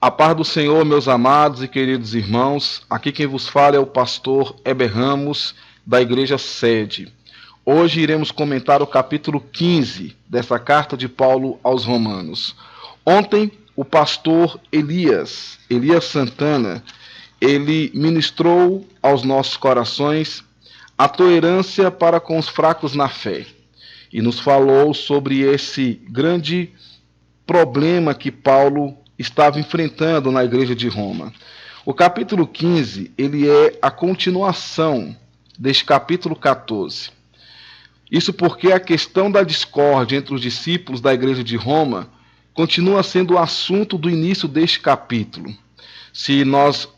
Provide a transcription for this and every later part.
A paz do Senhor, meus amados e queridos irmãos, aqui quem vos fala é o pastor Heber Ramos, da Igreja Sede. Hoje iremos comentar o capítulo 15 dessa carta de Paulo aos Romanos. Ontem, o pastor Elias Santana, ele ministrou aos nossos corações a tolerância para com os fracos na fé e nos falou sobre esse grande problema que Paulo estava enfrentando na igreja de Roma. O capítulo 15, ele é a continuação deste capítulo 14. Isso porque a questão da discórdia entre os discípulos da igreja de Roma continua sendo o assunto do início deste capítulo. Se nós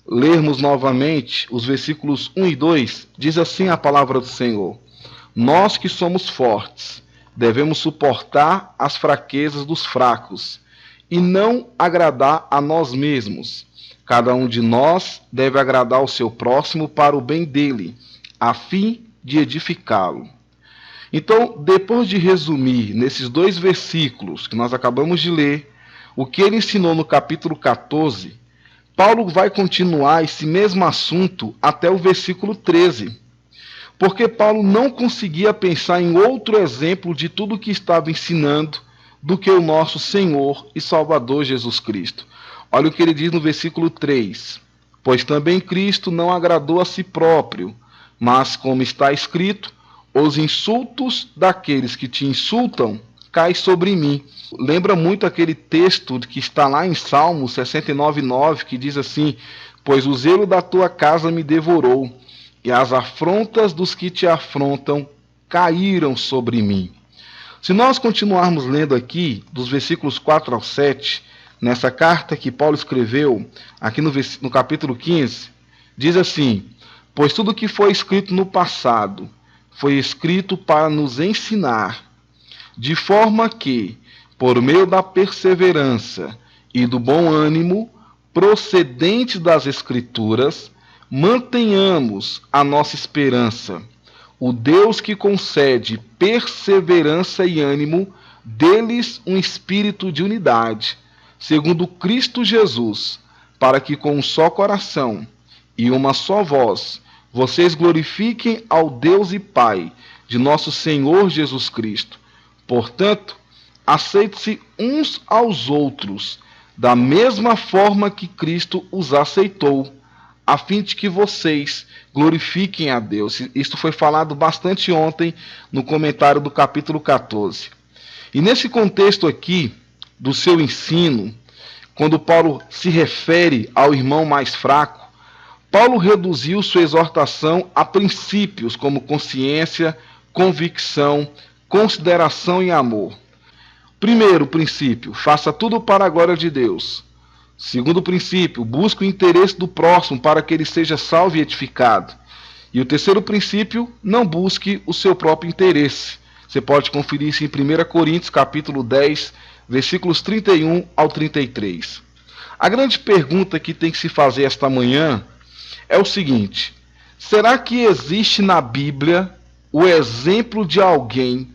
lermos novamente os versículos 1 e 2, diz assim a palavra do Senhor: Nós que somos fortes, devemos suportar as fraquezas dos fracos e não agradar a nós mesmos. Cada um de nós deve agradar o seu próximo para o bem dele, a fim de edificá-lo. Então, depois de resumir nesses dois versículos que nós acabamos de ler, o que ele ensinou no capítulo 14, Paulo vai continuar esse mesmo assunto até o versículo 13. Porque Paulo não conseguia pensar em outro exemplo de tudo o que estava ensinando do que o nosso Senhor e Salvador Jesus Cristo. Olha o que ele diz no versículo 3. Pois também Cristo não agradou a si próprio, mas, como está escrito, os insultos daqueles que te insultam caem sobre mim. Lembra muito aquele texto que está lá em Salmos 69:9, que diz assim: Pois o zelo da tua casa me devorou, e as afrontas dos que te afrontam caíram sobre mim. Se nós continuarmos lendo aqui, dos versículos 4 ao 7, nessa carta que Paulo escreveu, aqui no capítulo 15, diz assim: Pois tudo que foi escrito no passado foi escrito para nos ensinar, de forma que, por meio da perseverança e do bom ânimo procedente das Escrituras, mantenhamos a nossa esperança. O Deus que concede perseverança e ânimo, dê-lhes um espírito de unidade, segundo Cristo Jesus, para que com um só coração e uma só voz vocês glorifiquem ao Deus e Pai de nosso Senhor Jesus Cristo. Portanto, aceite-se uns aos outros, da mesma forma que Cristo os aceitou, a fim de que vocês glorifiquem a Deus. Isto foi falado bastante ontem no comentário do capítulo 14. E nesse contexto aqui, do seu ensino, quando Paulo se refere ao irmão mais fraco, Paulo reduziu sua exortação a princípios como consciência, convicção, consideração e amor. Primeiro princípio, faça tudo para a glória de Deus. Segundo princípio, busque o interesse do próximo para que ele seja salvo e edificado. E o terceiro princípio, não busque o seu próprio interesse. Você pode conferir isso em 1 Coríntios, capítulo 10, versículos 31 ao 33. A grande pergunta que tem que se fazer esta manhã é o seguinte: será que existe na Bíblia o exemplo de alguém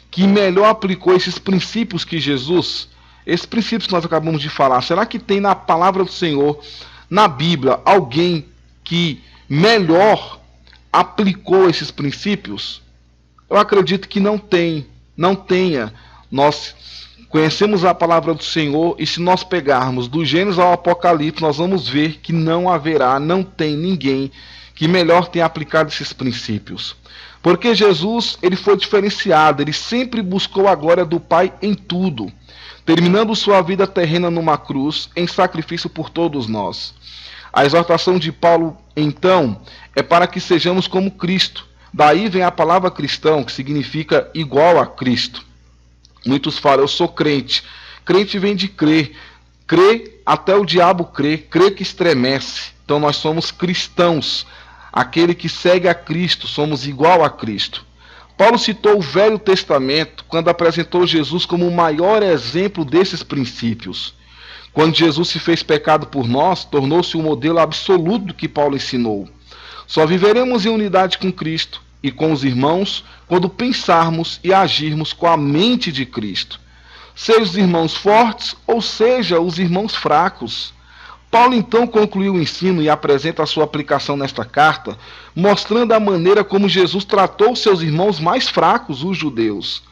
que melhor aplicou esses princípios que Jesus? Esses princípios que nós acabamos de falar, será que tem na palavra do Senhor, na Bíblia, alguém que melhor aplicou esses princípios? Eu acredito que não tenha. Nós conhecemos a palavra do Senhor e se nós pegarmos do Gênesis ao Apocalipse, nós vamos ver que não tem ninguém que melhor tenha aplicado esses princípios. Porque Jesus, ele foi diferenciado, ele sempre buscou a glória do Pai em tudo, terminando sua vida terrena numa cruz, em sacrifício por todos nós. A exortação de Paulo, então, é para que sejamos como Cristo. Daí vem a palavra cristão, que significa igual a Cristo. Muitos falam, eu sou crente. Crente vem de crer. Crer, até o diabo crê. Crer que estremece. Então nós somos cristãos. Aquele que segue a Cristo, somos igual a Cristo. Paulo citou o Velho Testamento quando apresentou Jesus como o maior exemplo desses princípios. Quando Jesus se fez pecado por nós, tornou-se o modelo absoluto do que Paulo ensinou. Só viveremos em unidade com Cristo e com os irmãos quando pensarmos e agirmos com a mente de Cristo. seja os irmãos fortes ou seja os irmãos fracos. Paulo então concluiu o ensino e apresenta a sua aplicação nesta carta, mostrando a maneira como Jesus tratou seus irmãos mais fracos, os judeus.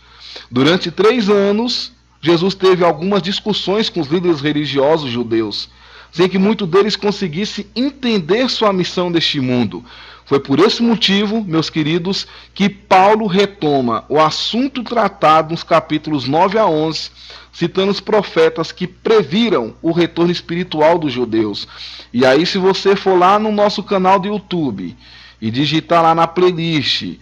Durante 3 anos, Jesus teve algumas discussões com os líderes religiosos judeus, sem que muitos deles conseguissem entender sua missão neste mundo. Foi por esse motivo, meus queridos, que Paulo retoma o assunto tratado nos capítulos 9 a 11, citando os profetas que previram o retorno espiritual dos judeus. E aí, se você for lá no nosso canal do YouTube e digitar lá na playlist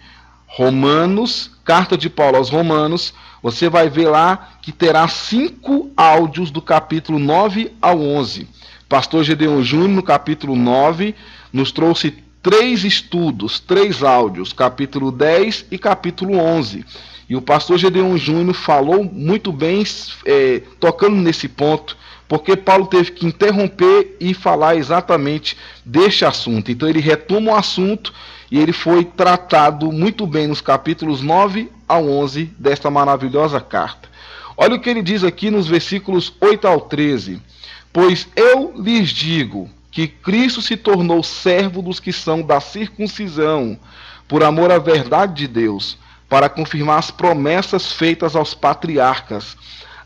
Romanos, Carta de Paulo aos Romanos, você vai ver lá que terá 5 áudios do capítulo 9 ao 11. Pastor Gedeon Júnior, no capítulo 9, nos trouxe 3 estudos, 3 áudios, capítulo 10 e capítulo 11. E o pastor Gedeon Júnior falou muito bem, tocando nesse ponto, porque Paulo teve que interromper e falar exatamente deste assunto. Então ele retoma o assunto e ele foi tratado muito bem nos capítulos 9 a 11 desta maravilhosa carta. Olha o que ele diz aqui nos versículos 8 ao 13. Pois eu lhes digo que Cristo se tornou servo dos que são da circuncisão, por amor à verdade de Deus, para confirmar as promessas feitas aos patriarcas,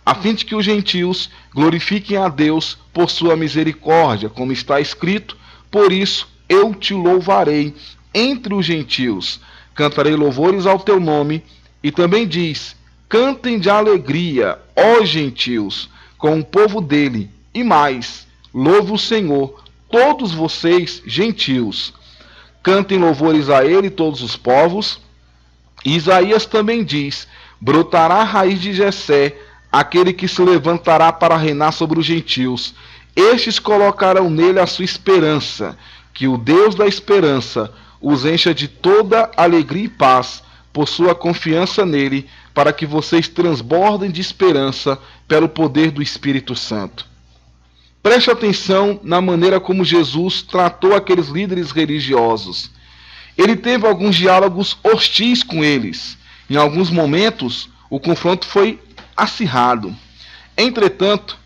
a fim de que os gentios glorifiquem a Deus por sua misericórdia, como está escrito: por isso eu te louvarei entre os gentios, cantarei louvores ao teu nome. E também diz: cantem de alegria, ó gentios, com o povo dele, e mais, louve o Senhor, todos vocês gentios. Cantem louvores a ele todos os povos. Isaías também diz: brotará a raiz de Jessé, aquele que se levantará para reinar sobre os gentios. Estes colocarão nele a sua esperança, que o Deus da esperança os encha de toda alegria e paz, por sua confiança nele, para que vocês transbordem de esperança pelo poder do Espírito Santo. Preste atenção na maneira como Jesus tratou aqueles líderes religiosos. Ele teve alguns diálogos hostis com eles. Em alguns momentos, o confronto foi acirrado. Entretanto,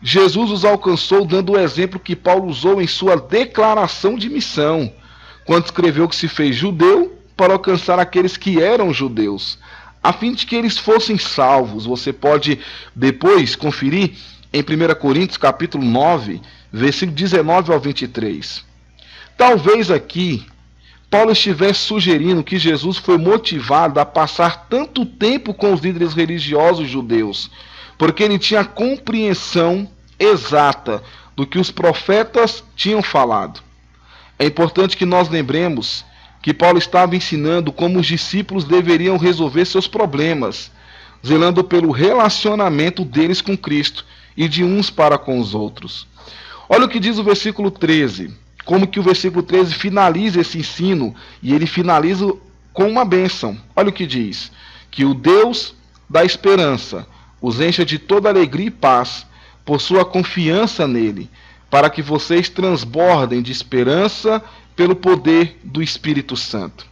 Jesus os alcançou dando o exemplo que Paulo usou em sua declaração de missão, quando escreveu que se fez judeu para alcançar aqueles que eram judeus, a fim de que eles fossem salvos. Você pode depois conferir em 1 Coríntios capítulo 9, versículo 19 ao 23. Talvez aqui Paulo estivesse sugerindo que Jesus foi motivado a passar tanto tempo com os líderes religiosos judeus, porque ele tinha compreensão exata do que os profetas tinham falado. É importante que nós lembremos que Paulo estava ensinando como os discípulos deveriam resolver seus problemas, zelando pelo relacionamento deles com Cristo e de uns para com os outros. Olha o que diz o versículo 13, como que o versículo 13 finaliza esse ensino, e ele finaliza com uma bênção. Olha o que diz: que o Deus da esperança os encha de toda alegria e paz, por sua confiança nele, para que vocês transbordem de esperança pelo poder do Espírito Santo.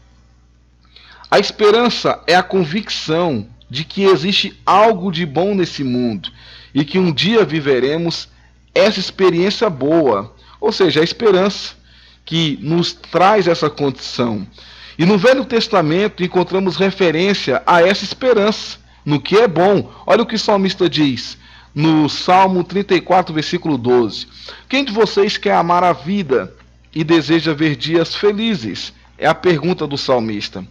A esperança é a convicção de que existe algo de bom nesse mundo e que um dia viveremos essa experiência boa, ou seja, a esperança que nos traz essa condição. E no Velho Testamento encontramos referência a essa esperança, no que é bom. Olha o que o salmista diz no Salmo 34, versículo 12. Quem de vocês quer amar a vida e deseja ver dias felizes? É a pergunta do salmista.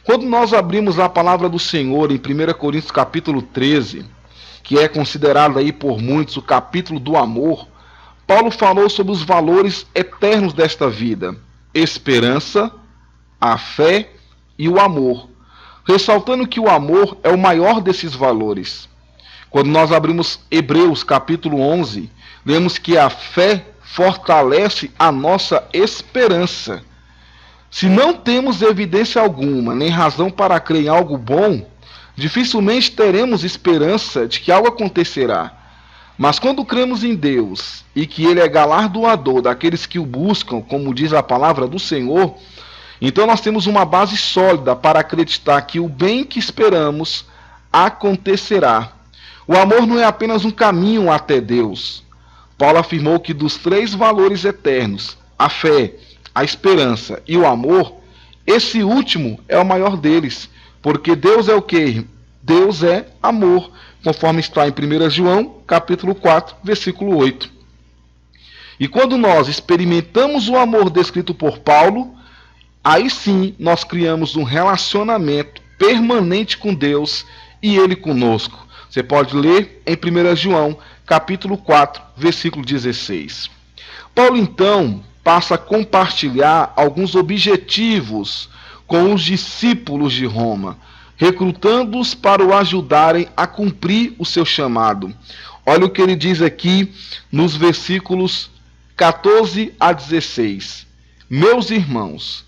Quando nós abrimos a palavra do Senhor em 1 Coríntios capítulo 13, que é considerado aí por muitos o capítulo do amor, Paulo falou sobre os valores eternos desta vida: esperança, a fé e o amor, ressaltando que o amor é o maior desses valores. Quando nós abrimos Hebreus capítulo 11, lemos que a fé fortalece a nossa esperança. Se não temos evidência alguma, nem razão para crer em algo bom, dificilmente teremos esperança de que algo acontecerá. Mas quando cremos em Deus e que Ele é galardoador daqueles que o buscam, como diz a palavra do Senhor, então nós temos uma base sólida para acreditar que o bem que esperamos acontecerá. O amor não é apenas um caminho até Deus. Paulo afirmou que dos 3 valores eternos, a fé, a esperança e o amor, esse último é o maior deles, porque Deus é o quê? Deus é amor, conforme está em 1 João, capítulo 4, versículo 8. E quando nós experimentamos o amor descrito por Paulo, aí sim nós criamos um relacionamento permanente com Deus e Ele conosco. Você pode ler em 1 João, capítulo 4, versículo 16. Paulo, então, passa a compartilhar alguns objetivos com os discípulos de Roma, recrutando-os para o ajudarem a cumprir o seu chamado. Olha o que ele diz aqui nos versículos 14 a 16. Meus irmãos,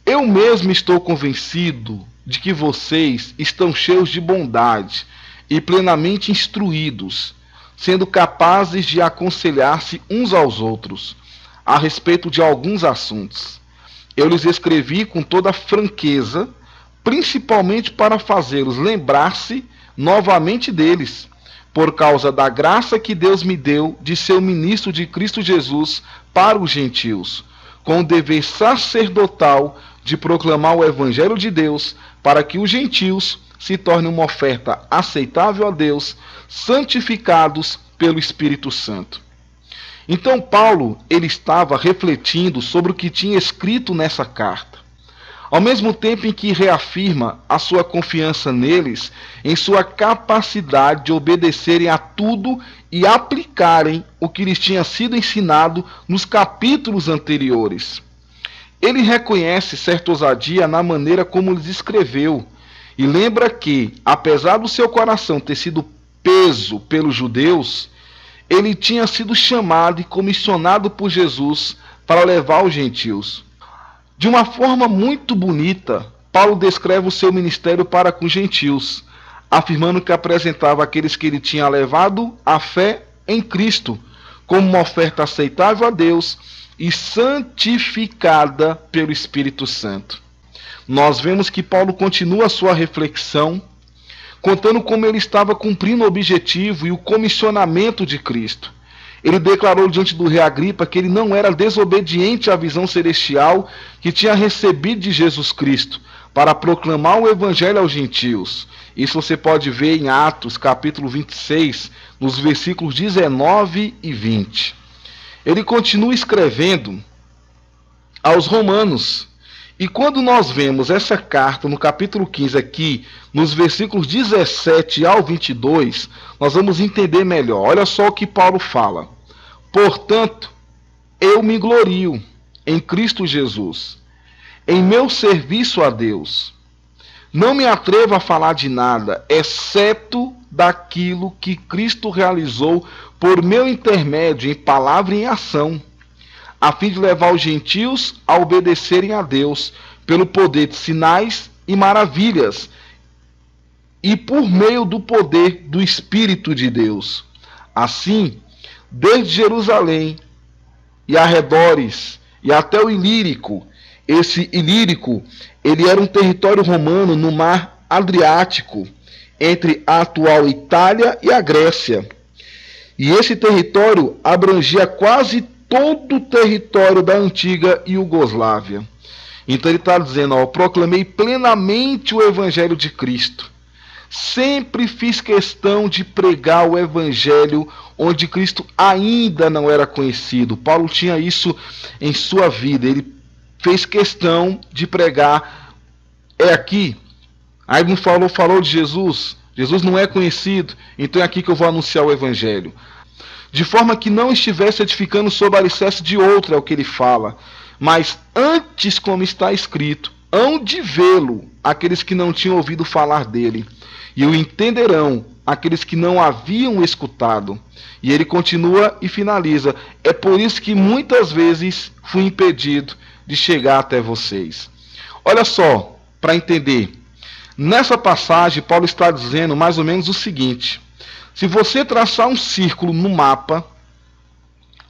eu mesmo estou convencido de que vocês estão cheios de bondade e plenamente instruídos, sendo capazes de aconselhar-se uns aos outros a respeito de alguns assuntos. Eu lhes escrevi com toda franqueza, principalmente para fazê-los lembrar-se novamente deles, por causa da graça que Deus me deu de ser o ministro de Cristo Jesus para os gentios, com o dever sacerdotal de proclamar o evangelho de Deus, para que os gentios se tornem uma oferta aceitável a Deus, santificados pelo Espírito Santo. Então Paulo, ele estava refletindo sobre o que tinha escrito nessa carta. Ao mesmo tempo em que reafirma a sua confiança neles, em sua capacidade de obedecerem a tudo e aplicarem o que lhes tinha sido ensinado nos capítulos anteriores. Ele reconhece certa ousadia na maneira como lhes escreveu e lembra que, apesar do seu coração ter sido preso pelos judeus, ele tinha sido chamado e comissionado por Jesus para levar os gentios. De uma forma muito bonita, Paulo descreve o seu ministério para com os gentios, afirmando que apresentava aqueles que ele tinha levado à fé em Cristo, como uma oferta aceitável a Deus e santificada pelo Espírito Santo. Nós vemos que Paulo continua a sua reflexão, contando como ele estava cumprindo o objetivo e o comissionamento de Cristo. Ele declarou diante do rei Agripa que ele não era desobediente à visão celestial que tinha recebido de Jesus Cristo para proclamar o evangelho aos gentios. Isso você pode ver em Atos, capítulo 26, nos versículos 19 e 20. Ele continua escrevendo aos romanos. E quando nós vemos essa carta no capítulo 15 aqui, nos versículos 17 ao 22, nós vamos entender melhor. Olha só o que Paulo fala. Portanto, eu me glorio em Cristo Jesus, em meu serviço a Deus. Não me atrevo a falar de nada, exceto daquilo que Cristo realizou por meu intermédio em palavra e em ação, a fim de levar os gentios a obedecerem a Deus, pelo poder de sinais e maravilhas, e por meio do poder do Espírito de Deus. Assim, desde Jerusalém e arredores, e até o Ilírico, esse Ilírico, ele era um território romano no mar Adriático, entre a atual Itália e a Grécia. E esse território abrangia quase todo o território da antiga Iugoslávia. Então ele está dizendo, ó, proclamei plenamente o evangelho de Cristo. Sempre fiz questão de pregar o evangelho onde Cristo ainda não era conhecido. Paulo tinha isso em sua vida. Ele fez questão de pregar. É aqui. Aí não falou de Jesus. Jesus não é conhecido. Então é aqui que eu vou anunciar o evangelho. De forma que não estivesse edificando sob a alicerce de outro, é o que ele fala. Mas antes, como está escrito, hão de vê-lo aqueles que não tinham ouvido falar dele, e o entenderão aqueles que não haviam escutado. E ele continua e finaliza. É por isso que muitas vezes fui impedido de chegar até vocês. Olha só, para entender. Nessa passagem, Paulo está dizendo mais ou menos o seguinte. Se você traçar um círculo no mapa,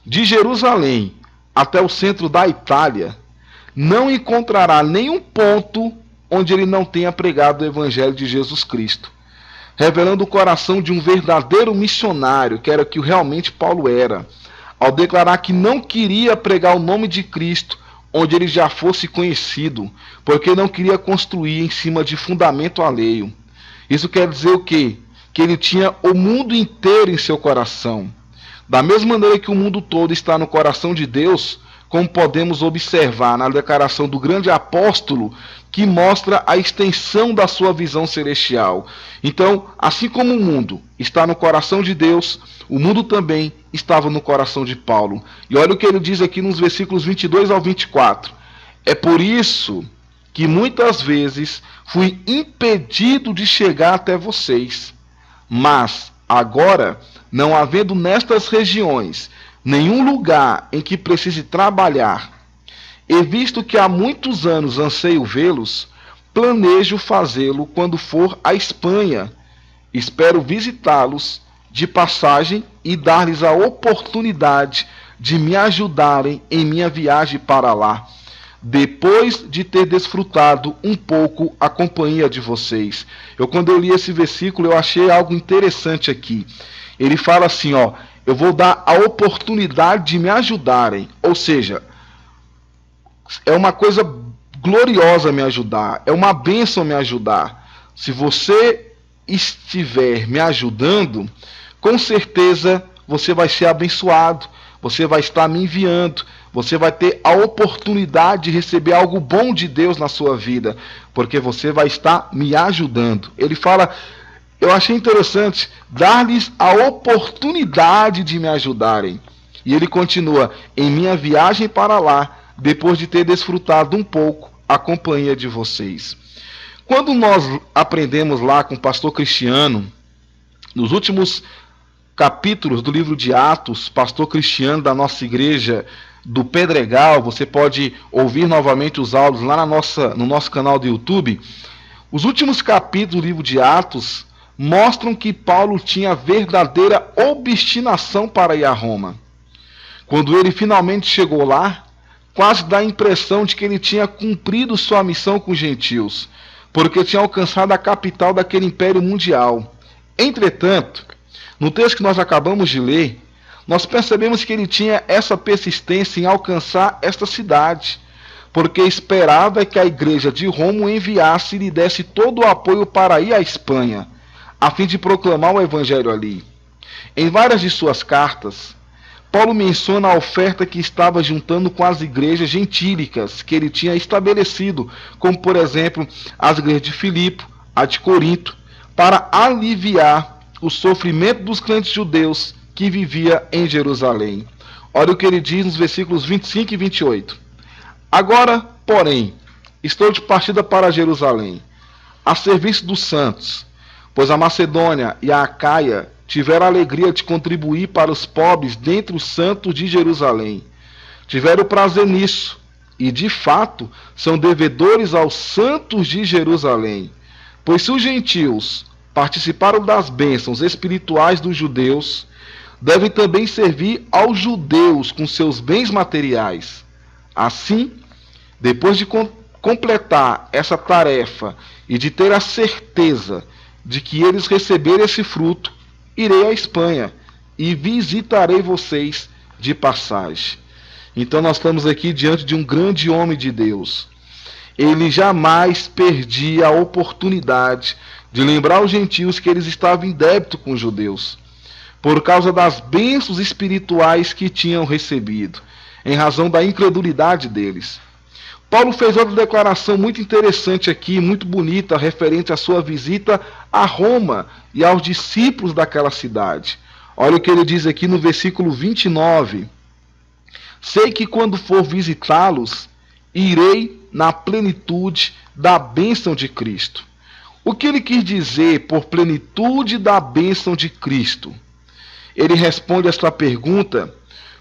de Jerusalém até o centro da Itália, não encontrará nenhum ponto onde ele não tenha pregado o evangelho de Jesus Cristo. revelando o coração de um verdadeiro missionário, que era o que realmente Paulo era, ao declarar que não queria pregar o nome de Cristo onde ele já fosse conhecido, porque não queria construir em cima de fundamento alheio. Isso quer dizer o quê? Que ele tinha o mundo inteiro em seu coração. Da mesma maneira que o mundo todo está no coração de Deus, como podemos observar na declaração do grande apóstolo, que mostra a extensão da sua visão celestial. Então, assim como o mundo está no coração de Deus, o mundo também estava no coração de Paulo. E olha o que ele diz aqui nos versículos 22 ao 24. É por isso que muitas vezes fui impedido de chegar até vocês. Mas, agora, não havendo nestas regiões nenhum lugar em que precise trabalhar, e visto que há muitos anos anseio vê-los, planejo fazê-lo quando for à Espanha. Espero visitá-los de passagem e dar-lhes a oportunidade de me ajudarem em minha viagem para lá, depois de ter desfrutado um pouco a companhia de vocês. Quando eu li esse versículo, eu achei algo interessante aqui. Ele fala assim, eu vou dar a oportunidade de me ajudarem. Ou seja, é uma coisa gloriosa me ajudar, é uma bênção me ajudar. Se você estiver me ajudando, com certeza você vai ser abençoado, você vai estar me enviando, você vai ter a oportunidade de receber algo bom de Deus na sua vida, porque você vai estar me ajudando. Ele fala, eu achei interessante, dar-lhes a oportunidade de me ajudarem. E ele continua, em minha viagem para lá, depois de ter desfrutado um pouco a companhia de vocês. Quando nós aprendemos lá com o pastor Cristiano, nos últimos capítulos do livro de Atos, pastor Cristiano da nossa igreja do Pedregal, você pode ouvir novamente os áudios lá no nosso canal do YouTube. Os últimos capítulos do livro de Atos mostram que Paulo tinha verdadeira obstinação para ir a Roma. Quando ele finalmente chegou lá, quase dá a impressão de que ele tinha cumprido sua missão com os gentios, porque tinha alcançado a capital daquele império mundial. Entretanto, no texto que nós acabamos de ler, nós percebemos que ele tinha essa persistência em alcançar esta cidade, porque esperava que a igreja de Roma o enviasse e lhe desse todo o apoio para ir à Espanha, a fim de proclamar o evangelho ali. Em várias de suas cartas, Paulo menciona a oferta que estava juntando com as igrejas gentílicas que ele tinha estabelecido, como por exemplo as igrejas de Filipe, a de Corinto, para aliviar o sofrimento dos crentes judeus que vivia em Jerusalém. Olha o que ele diz nos versículos 25 e 28. Agora, porém, estou de partida para Jerusalém, a serviço dos santos, pois a Macedônia e a Acaia tiveram a alegria de contribuir para os pobres dentre os santos de Jerusalém. Tiveram prazer nisso, e de fato são devedores aos santos de Jerusalém. Pois se os gentios participaram das bênçãos espirituais dos judeus, devem também servir aos judeus com seus bens materiais. Assim, depois de completar essa tarefa e de ter a certeza de que eles receberem esse fruto, irei à Espanha e visitarei vocês de passagem. Então nós estamos aqui diante de um grande homem de Deus. Ele jamais perdia a oportunidade de lembrar os gentios que eles estavam em débito com os judeus, por causa das bênçãos espirituais que tinham recebido, em razão da incredulidade deles. Paulo fez outra declaração muito interessante aqui, muito bonita, referente à sua visita a Roma e aos discípulos daquela cidade. Olha o que ele diz aqui no versículo 29. Sei que quando for visitá-los, irei na plenitude da bênção de Cristo. O que ele quis dizer por plenitude da bênção de Cristo? Ele responde esta pergunta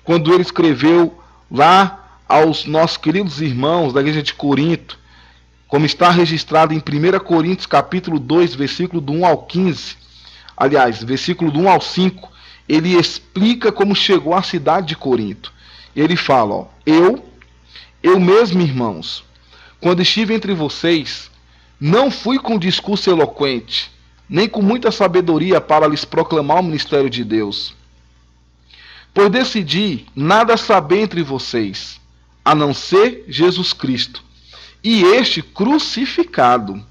quando ele escreveu lá aos nossos queridos irmãos da igreja de Corinto, como está registrado em 1 Coríntios capítulo 2, versículo do 1 ao 15. Aliás, versículo do 1 ao 5, ele explica como chegou à cidade de Corinto. Ele fala, eu mesmo, irmãos, quando estive entre vocês, não fui com discurso eloquente, nem com muita sabedoria para lhes proclamar o ministério de Deus. Pois decidi nada saber entre vocês, a não ser Jesus Cristo, e este crucificado.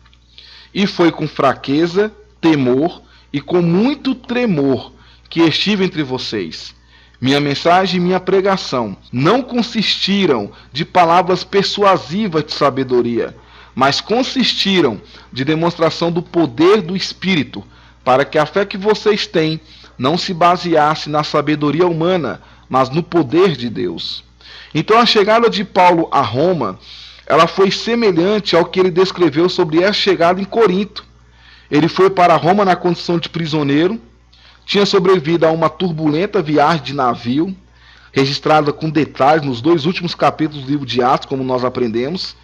E foi com fraqueza, temor e com muito tremor que estive entre vocês. Minha mensagem e minha pregação não consistiram de palavras persuasivas de sabedoria, mas consistiram de demonstração do poder do Espírito, para que a fé que vocês têm não se baseasse na sabedoria humana, mas no poder de Deus. Então a chegada de Paulo a Roma, ela foi semelhante ao que ele descreveu sobre a chegada em Corinto. Ele foi para Roma na condição de prisioneiro, tinha sobrevivido a uma turbulenta viagem de navio, registrada com detalhes nos 2 últimos capítulos do livro de Atos, como nós aprendemos.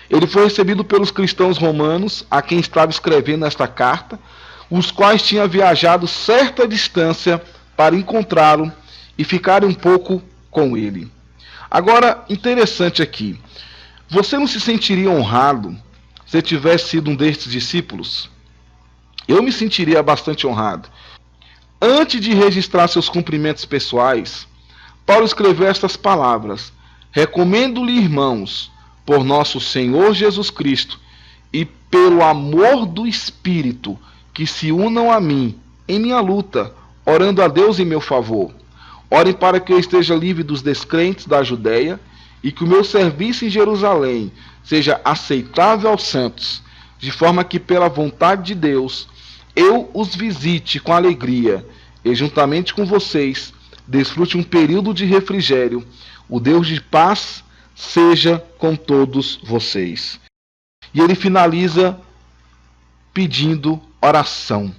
Ele foi recebido pelos cristãos romanos, a quem estava escrevendo esta carta, os quais tinham viajado certa distância para encontrá-lo e ficarem um pouco com ele. Agora, interessante aqui, você não se sentiria honrado se tivesse sido um destes discípulos? Eu me sentiria bastante honrado. Antes de registrar seus cumprimentos pessoais, Paulo escreveu estas palavras: recomendo-lhe, irmãos, por nosso Senhor Jesus Cristo e pelo amor do Espírito, que se unam a mim em minha luta, orando a Deus em meu favor. Orem para que eu esteja livre dos descrentes da Judéia e que o meu serviço em Jerusalém seja aceitável aos santos, de forma que, pela vontade de Deus, eu os visite com alegria e, juntamente com vocês, desfrute um período de refrigério. O Deus de paz seja com todos vocês. E ele finaliza pedindo oração.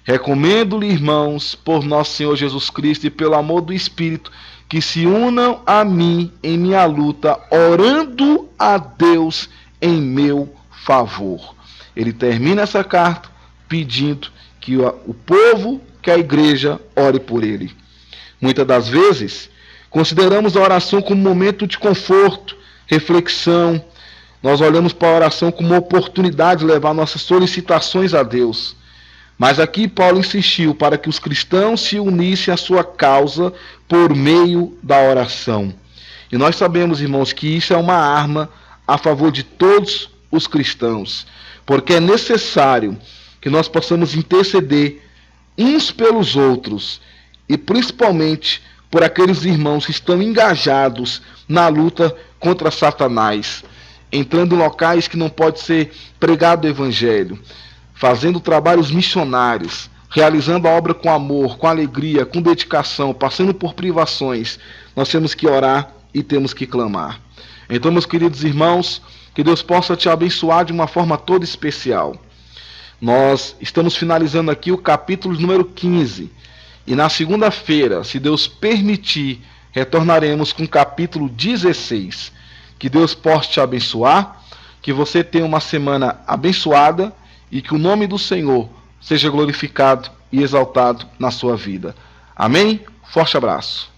Recomendo-lhe, irmãos, por nosso Senhor Jesus Cristo e pelo amor do Espírito, que se unam a mim em minha luta, orando a Deus em meu favor. Ele termina essa carta pedindo que o povo, que a igreja, ore por ele. Muitas das vezes, consideramos a oração como um momento de conforto, reflexão. Nós olhamos para a oração como uma oportunidade de levar nossas solicitações a Deus. Mas aqui Paulo insistiu para que os cristãos se unissem à sua causa por meio da oração. E nós sabemos, irmãos, que isso é uma arma a favor de todos os cristãos, porque é necessário que nós possamos interceder uns pelos outros e principalmente por aqueles irmãos que estão engajados na luta contra Satanás, entrando em locais que não pode ser pregado o evangelho, fazendo trabalhos missionários, realizando a obra com amor, com alegria, com dedicação, passando por privações. Nós temos que orar e temos que clamar. Então, meus queridos irmãos, que Deus possa te abençoar de uma forma toda especial. Nós estamos finalizando aqui o capítulo número 15. E na segunda-feira, se Deus permitir, retornaremos com o capítulo 16. Que Deus possa te abençoar, que você tenha uma semana abençoada e que o nome do Senhor seja glorificado e exaltado na sua vida. Amém? Forte abraço.